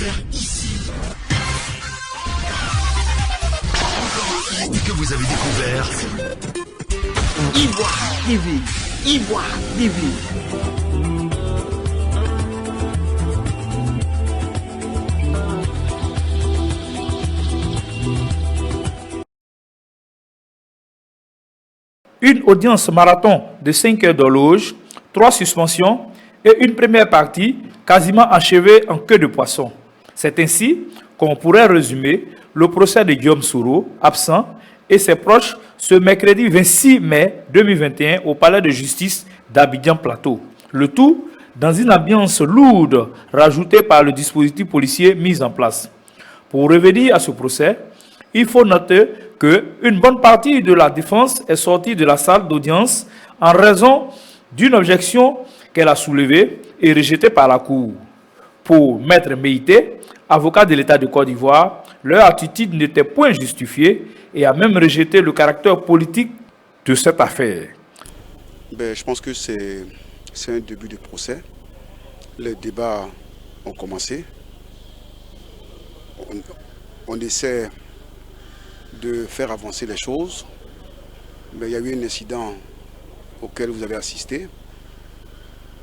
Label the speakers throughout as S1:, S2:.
S1: découvert ici. Que vous avez découvert Ivoire TV. Ivoire TV.
S2: Une audience marathon de 5 heures d'horloge, 3 suspensions et une première partie quasiment achevée en queue de poisson. C'est ainsi qu'on pourrait résumer le procès de Guillaume Soro, absent, et ses proches ce mercredi 26 mai 2021 au palais de justice d'Abidjan Plateau. Le tout dans une ambiance lourde rajoutée par le dispositif policier mis en place. Pour revenir à ce procès, il faut noter qu'une bonne partie de la défense est sortie de la salle d'audience en raison d'une objection qu'elle a soulevée et rejetée par la Cour. Pour Maître Meïté, avocat de l'État de Côte d'Ivoire, leur attitude n'était point justifiée et a même rejeté le caractère politique de cette affaire.
S3: Je pense que c'est un début de procès. Les débats ont commencé. On essaie de faire avancer les choses, mais il y a eu un incident auquel vous avez assisté.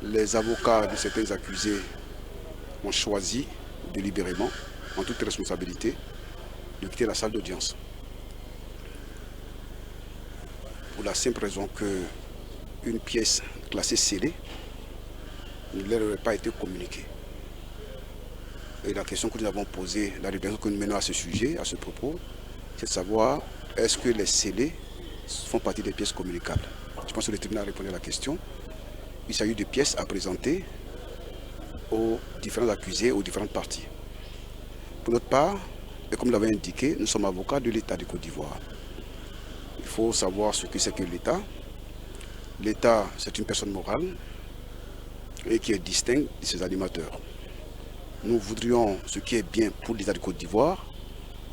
S3: Les avocats de certains accusés ont choisi délibérément, en toute responsabilité, de quitter la salle d'audience. Pour la simple raison qu'une pièce classée scellée ne leur aurait pas été communiquée. Et la question que nous avons posée, la réflexion que nous menons à ce sujet, à ce propos, c'est de savoir est-ce que les scellés font partie des pièces communicables. Je pense que le tribunal a répondu à la question. Il s'agit de pièces à présenter aux différents accusés, aux différentes parties. Pour notre part, et comme l'avait indiqué, nous sommes avocats de l'État de Côte d'Ivoire. Il faut savoir ce que c'est que l'État. L'État, c'est une personne morale et qui est distincte de ses animateurs. Nous voudrions ce qui est bien pour l'État de Côte d'Ivoire.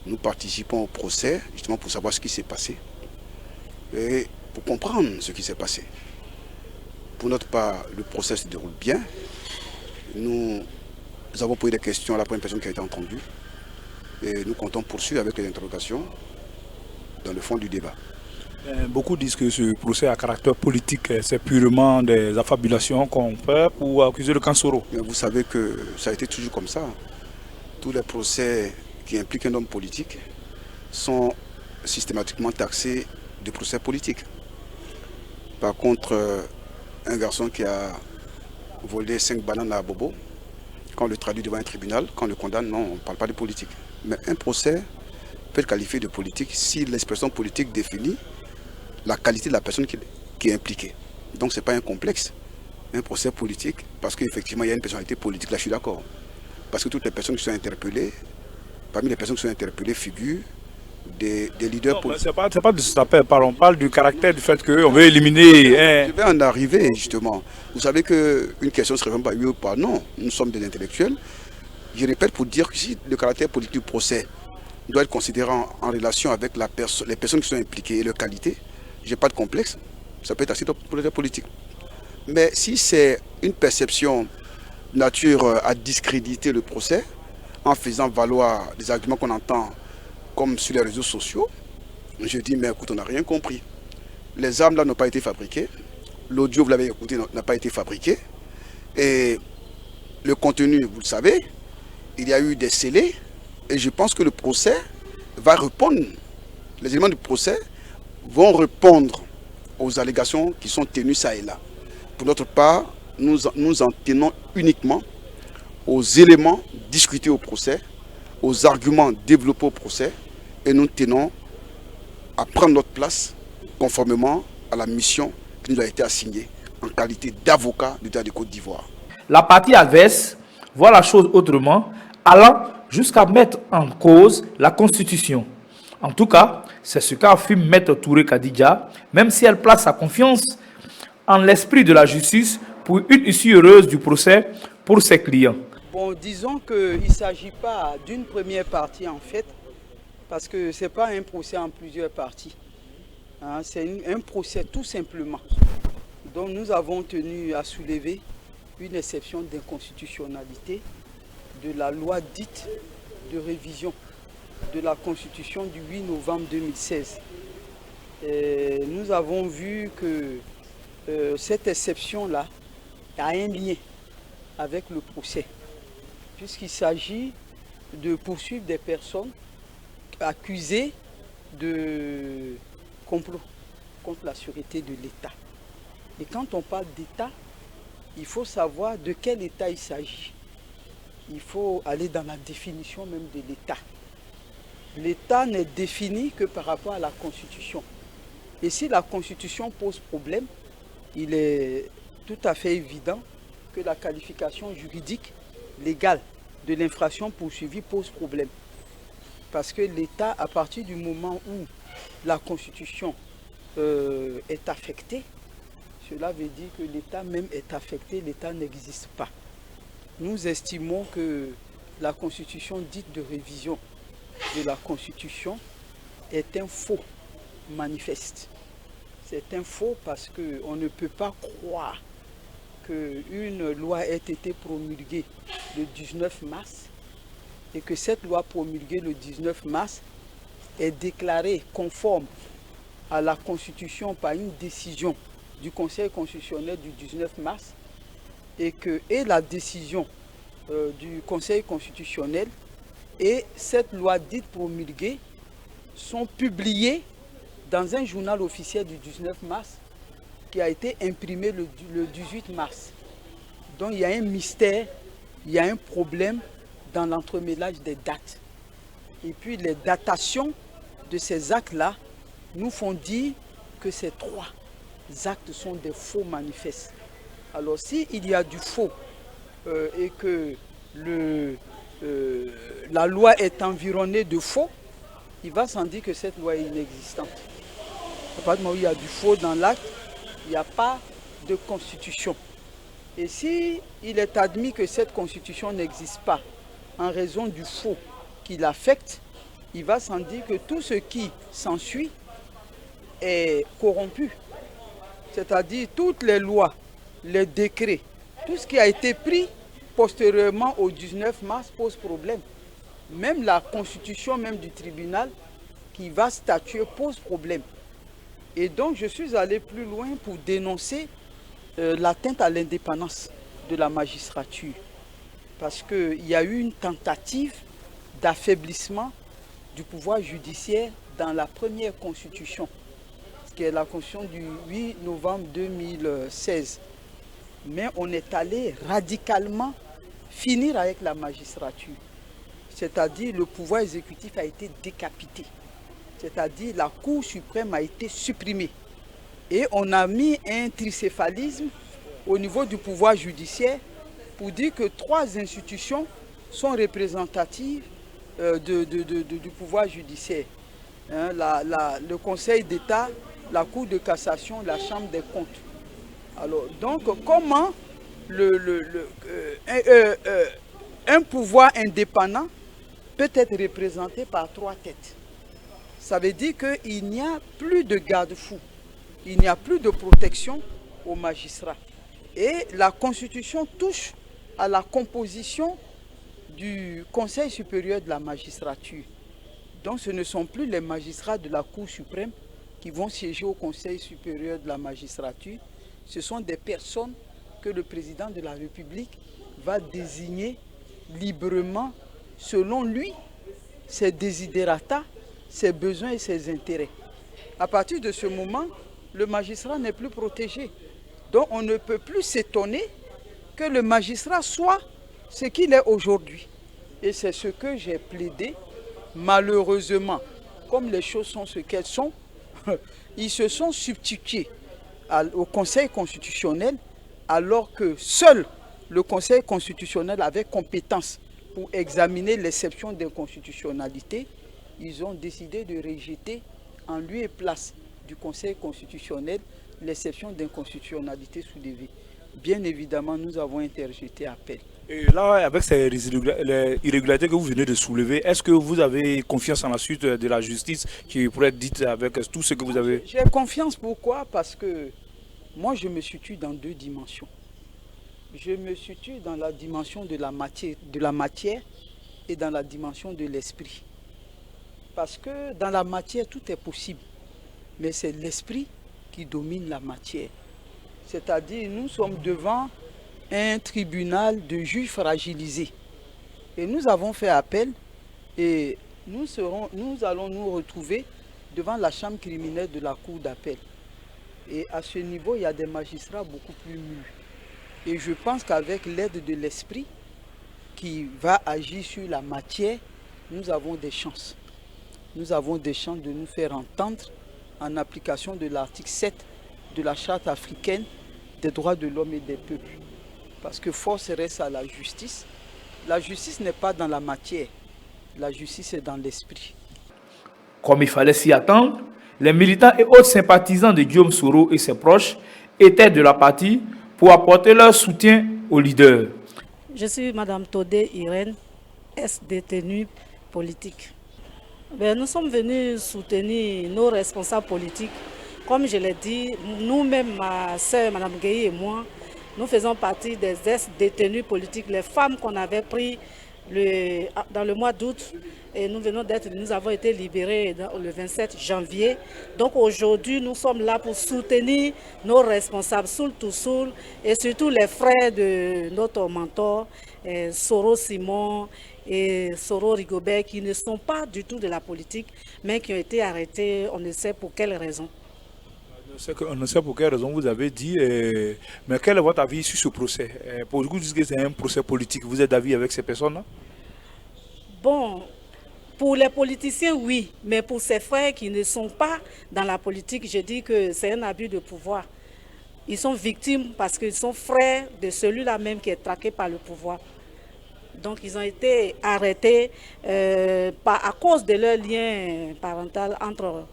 S3: Nous participons au procès justement pour savoir ce qui s'est passé et pour comprendre ce qui s'est passé. Pour notre part, le procès se déroule bien. Nous avons posé des questions à la première personne qui a été entendue et nous comptons poursuivre avec les interrogations dans le fond du débat.
S2: Beaucoup disent que ce procès à caractère politique, c'est purement des affabulations qu'on fait pour accuser le camp Soro.
S3: Mais vous savez que ça a été toujours comme ça. Tous les procès qui impliquent un homme politique sont systématiquement taxés de procès politiques. Par contre, un garçon qui a volé 5 bananes à Bobo, quand on le traduit devant un tribunal, quand on le condamne, non, on ne parle pas de politique. Mais un procès peut être qualifié de politique si l'expression politique définit la qualité de la personne qui est impliquée. Donc ce n'est pas un complexe, un procès politique, parce qu'effectivement il y a une personnalité politique, là je suis d'accord. Parce que toutes les personnes qui sont interpellées, parmi les personnes qui sont interpellées figurent des leaders politiques.
S2: C'est pas de ce appel, on parle du caractère du fait qu'on veut éliminer.
S3: Je vais en arriver justement. Vous savez qu'une question ne se résume pas oui ou pas. Non, nous sommes des intellectuels. Je répète pour dire que si le caractère politique du procès doit être considéré en relation avec les personnes qui sont impliquées et leur qualité, je n'ai pas de complexe. Ça peut être assez pour les politiques. Mais si c'est une perception nature à discréditer le procès, en faisant valoir des arguments qu'on entend comme sur les réseaux sociaux, je dis mais écoute, on n'a rien compris. Les armes là n'ont pas été fabriquées, l'audio, vous l'avez écouté, n'a pas été fabriqué, et le contenu, vous le savez, il y a eu des scellés, et je pense que le procès va répondre, les éléments du procès vont répondre aux allégations qui sont tenues ça et là. Pour notre part, nous en tenons uniquement aux éléments discutés au procès, aux arguments développés au procès, et nous tenons à prendre notre place conformément à la mission qui nous a été assignée en qualité d'avocat de l'État de Côte d'Ivoire.
S2: La partie adverse voit la chose autrement, allant jusqu'à mettre en cause la Constitution. En tout cas, c'est ce qu'affirme Maître Touré Kadidja, même si elle place sa confiance en l'esprit de la justice pour une issue heureuse du procès pour ses clients.
S4: Bon, disons qu'il ne s'agit pas d'une première partie en fait, parce que ce n'est pas un procès en plusieurs parties. Hein, c'est un procès tout simplement. Donc nous avons tenu à soulever une exception d'inconstitutionnalité de la loi dite de révision de la Constitution du 8 novembre 2016. Et nous avons vu que cette exception-là a un lien avec le procès, puisqu'il s'agit de poursuivre des personnes accusées de complot contre la sûreté de l'État. Et quand on parle d'État, il faut savoir de quel État il s'agit. Il faut aller dans la définition même de l'État. L'État n'est défini que par rapport à la Constitution. Et si la Constitution pose problème, il est tout à fait évident que la qualification juridique légale de l'infraction poursuivie pose problème. Parce que l'État, à partir du moment où la Constitution est affectée, cela veut dire que l'État même est affecté, l'État n'existe pas. Nous estimons que la Constitution dite de révision de la Constitution est un faux manifeste. C'est un faux parce qu'on ne peut pas croire qu'une loi ait été promulguée le 19 mars et que cette loi promulguée le 19 mars est déclarée conforme à la Constitution par une décision du Conseil constitutionnel du 19 mars et la décision du Conseil constitutionnel et cette loi dite promulguée sont publiées dans un journal officiel du 19 mars qui a été imprimé le 18 mars. Donc il y a un mystère, il y a un problème dans l'entremêlage des dates. Et puis les datations de ces actes-là nous font dire que ces trois actes sont des faux manifestes. Alors s'il y a du faux et que la loi est environnée de faux, il va sans dire que cette loi est inexistante. À partir du moment où il y a du faux dans l'acte, il n'y a pas de constitution. Et si il est admis que cette constitution n'existe pas en raison du faux qui l'affecte, il va sans dire que tout ce qui s'ensuit est corrompu. C'est-à-dire toutes les lois, les décrets, tout ce qui a été pris postérieurement au 19 mars pose problème. Même la constitution même du tribunal qui va statuer pose problème. Et donc je suis allé plus loin pour dénoncer l'atteinte à l'indépendance de la magistrature. Parce qu'il y a eu une tentative d'affaiblissement du pouvoir judiciaire dans la première constitution, qui est la constitution du 8 novembre 2016. Mais on est allé radicalement finir avec la magistrature. C'est-à-dire le pouvoir exécutif a été décapité. C'est-à-dire la Cour suprême a été supprimée. Et on a mis un tricéphalisme au niveau du pouvoir judiciaire pour dire que trois institutions sont représentatives du pouvoir judiciaire. Le Conseil d'État, la Cour de cassation, la Chambre des comptes. Alors, donc, comment un pouvoir indépendant peut être représenté par trois têtes? Ça veut dire qu'il n'y a plus de garde-fou, il n'y a plus de protection aux magistrats. Et la Constitution touche à la composition du Conseil supérieur de la magistrature. Donc ce ne sont plus les magistrats de la Cour suprême qui vont siéger au Conseil supérieur de la magistrature. Ce sont des personnes que le président de la République va désigner librement selon lui, ses desiderata, ses besoins et ses intérêts. À partir de ce moment, le magistrat n'est plus protégé. Donc on ne peut plus s'étonner que le magistrat soit ce qu'il est aujourd'hui. Et c'est ce que j'ai plaidé. Malheureusement, comme les choses sont ce qu'elles sont, ils se sont substitués au Conseil constitutionnel alors que seul le Conseil constitutionnel avait compétence pour examiner l'exception d'inconstitutionnalité. Ils ont décidé de rejeter en lieu et place du Conseil constitutionnel l'exception d'inconstitutionnalité soulevée. Bien évidemment, nous avons interjeté appel.
S2: Et là, avec ces irrégularités que vous venez de soulever, est-ce que vous avez confiance en la suite de la justice qui pourrait être dite avec tout ce que vous avez?
S4: J'ai confiance, pourquoi? Parce que moi, je me situe dans deux dimensions. je me situe dans la dimension de la matière et dans la dimension de l'esprit. Parce que dans la matière, tout est possible. Mais c'est l'esprit qui domine la matière. C'est-à-dire, nous sommes devant un tribunal de juges fragilisés. Et nous avons fait appel et nous allons nous retrouver devant la chambre criminelle de la cour d'appel. Et à ce niveau, il y a des magistrats beaucoup plus mûrs. Et je pense qu'avec l'aide de l'esprit qui va agir sur la matière, nous avons des chances. Nous avons des chances de nous faire entendre en application de l'article 7 de la Charte africaine des droits de l'homme et des peuples. Parce que force reste à la justice. La justice n'est pas dans la matière, la justice est dans l'esprit.
S2: Comme il fallait s'y attendre, les militants et autres sympathisants de Guillaume Soro et ses proches étaient de la partie pour apporter leur soutien au leader.
S5: Je suis Madame Todé Irène, ex-détenue politique. Nous sommes venus soutenir nos responsables politiques. Comme je l'ai dit, nous-mêmes, ma soeur, Madame Gueye et moi, nous faisons partie des ex-détenus politiques, les femmes qu'on avait pris dans le mois d'août. Et nous avons été libérés le 27 janvier. Donc aujourd'hui, nous sommes là pour soutenir nos responsables, Soul to Soul, et surtout les frères de notre mentor, Soro Simon et Soro Rigobert, qui ne sont pas du tout de la politique, mais qui ont été arrêtés, on ne sait pour quelle raison.
S2: On ne sait pour quelle raison vous avez dit, mais quel est votre avis sur ce procès? Pour vous dire que c'est un procès politique, vous êtes d'avis avec ces personnes-là?
S5: Bon, pour les politiciens, oui, mais pour ces frères qui ne sont pas dans la politique, je dis que c'est un abus de pouvoir. Ils sont victimes parce qu'ils sont frères de celui-là même qui est traqué par le pouvoir. Donc ils ont été arrêtés à cause de leur lien parental entre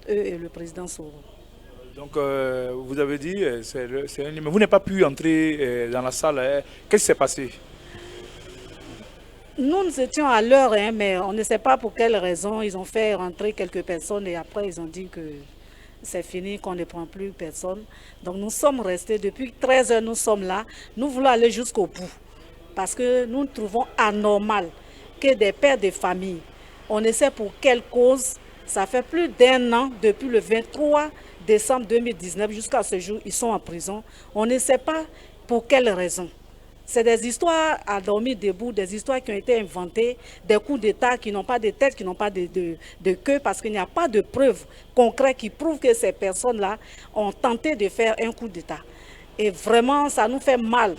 S5: eux et le président Soro.
S2: Donc vous avez dit, mais vous n'avez pas pu entrer dans la salle. Qu'est-ce qui s'est passé?
S5: Nous étions à l'heure, mais on ne sait pas pour quelle raison. Ils ont fait rentrer quelques personnes et après ils ont dit que c'est fini, qu'on ne prend plus personne. Donc nous sommes restés depuis 13 heures, nous sommes là. Nous voulons aller jusqu'au bout. Parce que nous trouvons anormal que des pères de famille, on ne sait pour quelle cause, ça fait plus d'1 an, depuis le 23 décembre 2019 jusqu'à ce jour, ils sont en prison. On ne sait pas pour quelle raison. C'est des histoires à dormir debout, des histoires qui ont été inventées, des coups d'État qui n'ont pas de tête, qui n'ont pas de queue, parce qu'il n'y a pas de preuves concrètes qui prouvent que ces personnes-là ont tenté de faire un coup d'État. Et vraiment, ça nous fait mal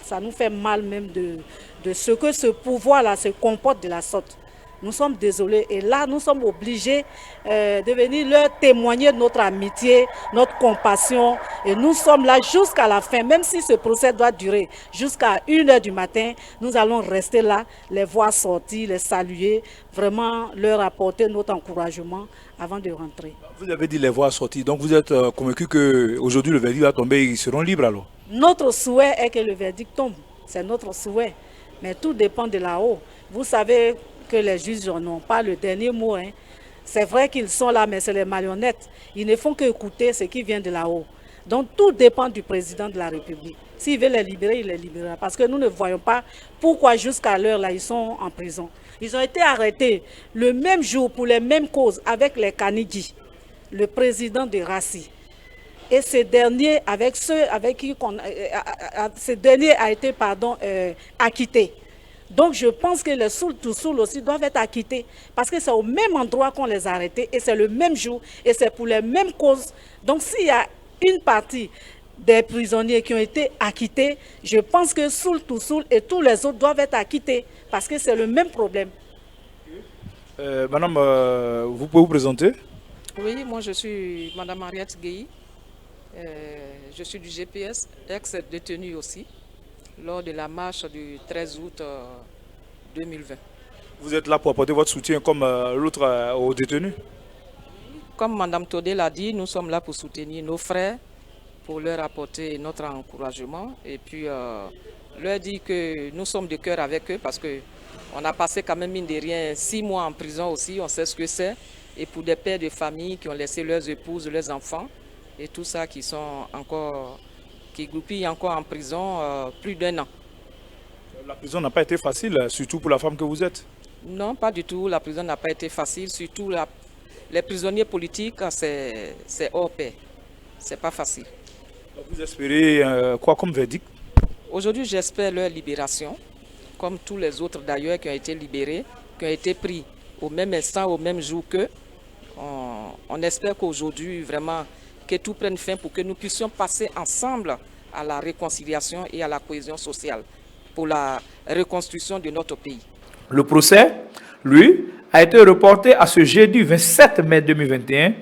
S5: même de ce que ce pouvoir-là se comporte de la sorte. Nous sommes désolés et là, nous sommes obligés de venir leur témoigner notre amitié, notre compassion. Et nous sommes là jusqu'à la fin, même si ce procès doit durer jusqu'à 1 h du matin, nous allons rester là, les voir sortir, les saluer, vraiment leur apporter notre encouragement avant de rentrer.
S2: Vous avez dit les voir sortir, donc vous êtes convaincu qu'aujourd'hui le verdict va tomber, ils seront libres alors?
S5: Notre souhait est que le verdict tombe, c'est notre souhait, mais tout dépend de là-haut. Vous savez que les juges n'ont pas le dernier mot. Hein. C'est vrai qu'ils sont là, mais c'est les marionnettes. Ils ne font qu'écouter ce qui vient de là-haut. Donc tout dépend du président de la République. S'il veut les libérer, il les libérera. Parce que nous ne voyons pas pourquoi jusqu'à l'heure là, ils sont en prison. Ils ont été arrêtés le même jour pour les mêmes causes avec les Kanidji, le président de Rassi. Et ce dernier, avec ceux avec qui ce dernier a été acquitté. Donc je pense que les Soul to Soul aussi doivent être acquittés parce que c'est au même endroit qu'on les a arrêtés et c'est le même jour et c'est pour les mêmes causes. Donc s'il y a une partie des prisonniers qui ont été acquittés, je pense que Soul to Soul et tous les autres doivent être acquittés parce que c'est le même problème.
S2: Madame, vous pouvez vous présenter?
S6: Oui, moi je suis Madame Mariette Gueye. Je suis du GPS, ex-détenue aussi, lors de la marche du 13 août 2020.
S2: Vous êtes là pour apporter votre soutien comme l'autre aux détenus?
S6: Comme Mme Todé l'a dit, nous sommes là pour soutenir nos frères, pour leur apporter notre encouragement et puis leur dire que nous sommes de cœur avec eux parce qu'on a passé quand même mine de rien 6 mois en prison aussi, on sait ce que c'est. Et pour des pères de famille qui ont laissé leurs épouses, leurs enfants et tout ça qui goupillent encore en prison plus d'1 an.
S2: La prison n'a pas été facile, surtout pour la femme que vous êtes.
S6: Non, pas du tout. La prison n'a pas été facile. Surtout les prisonniers politiques, c'est hors pair. C'est pas facile.
S2: Vous espérez quoi comme verdict?
S6: Aujourd'hui, j'espère leur libération, comme tous les autres d'ailleurs qui ont été libérés, qui ont été pris au même instant, au même jour qu'eux. On espère qu'aujourd'hui, vraiment, que tout prenne fin pour que nous puissions passer ensemble à la réconciliation et à la cohésion sociale pour la reconstruction de notre pays.
S2: Le procès, lui, a été reporté à ce jeudi 27 mai 2021.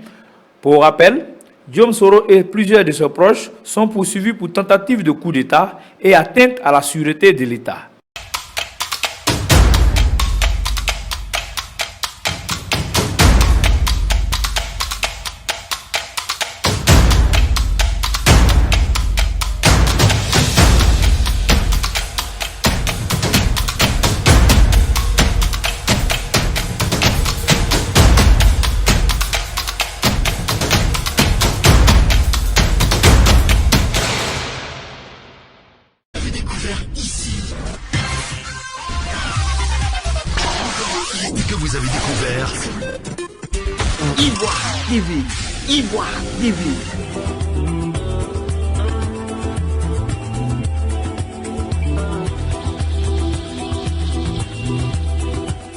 S2: Pour rappel, Guillaume Soro et plusieurs de ses proches sont poursuivis pour tentative de coup d'État et atteinte à la sûreté de l'État.
S1: Que vous avez découvert Ivoire TV. Ivoire TV.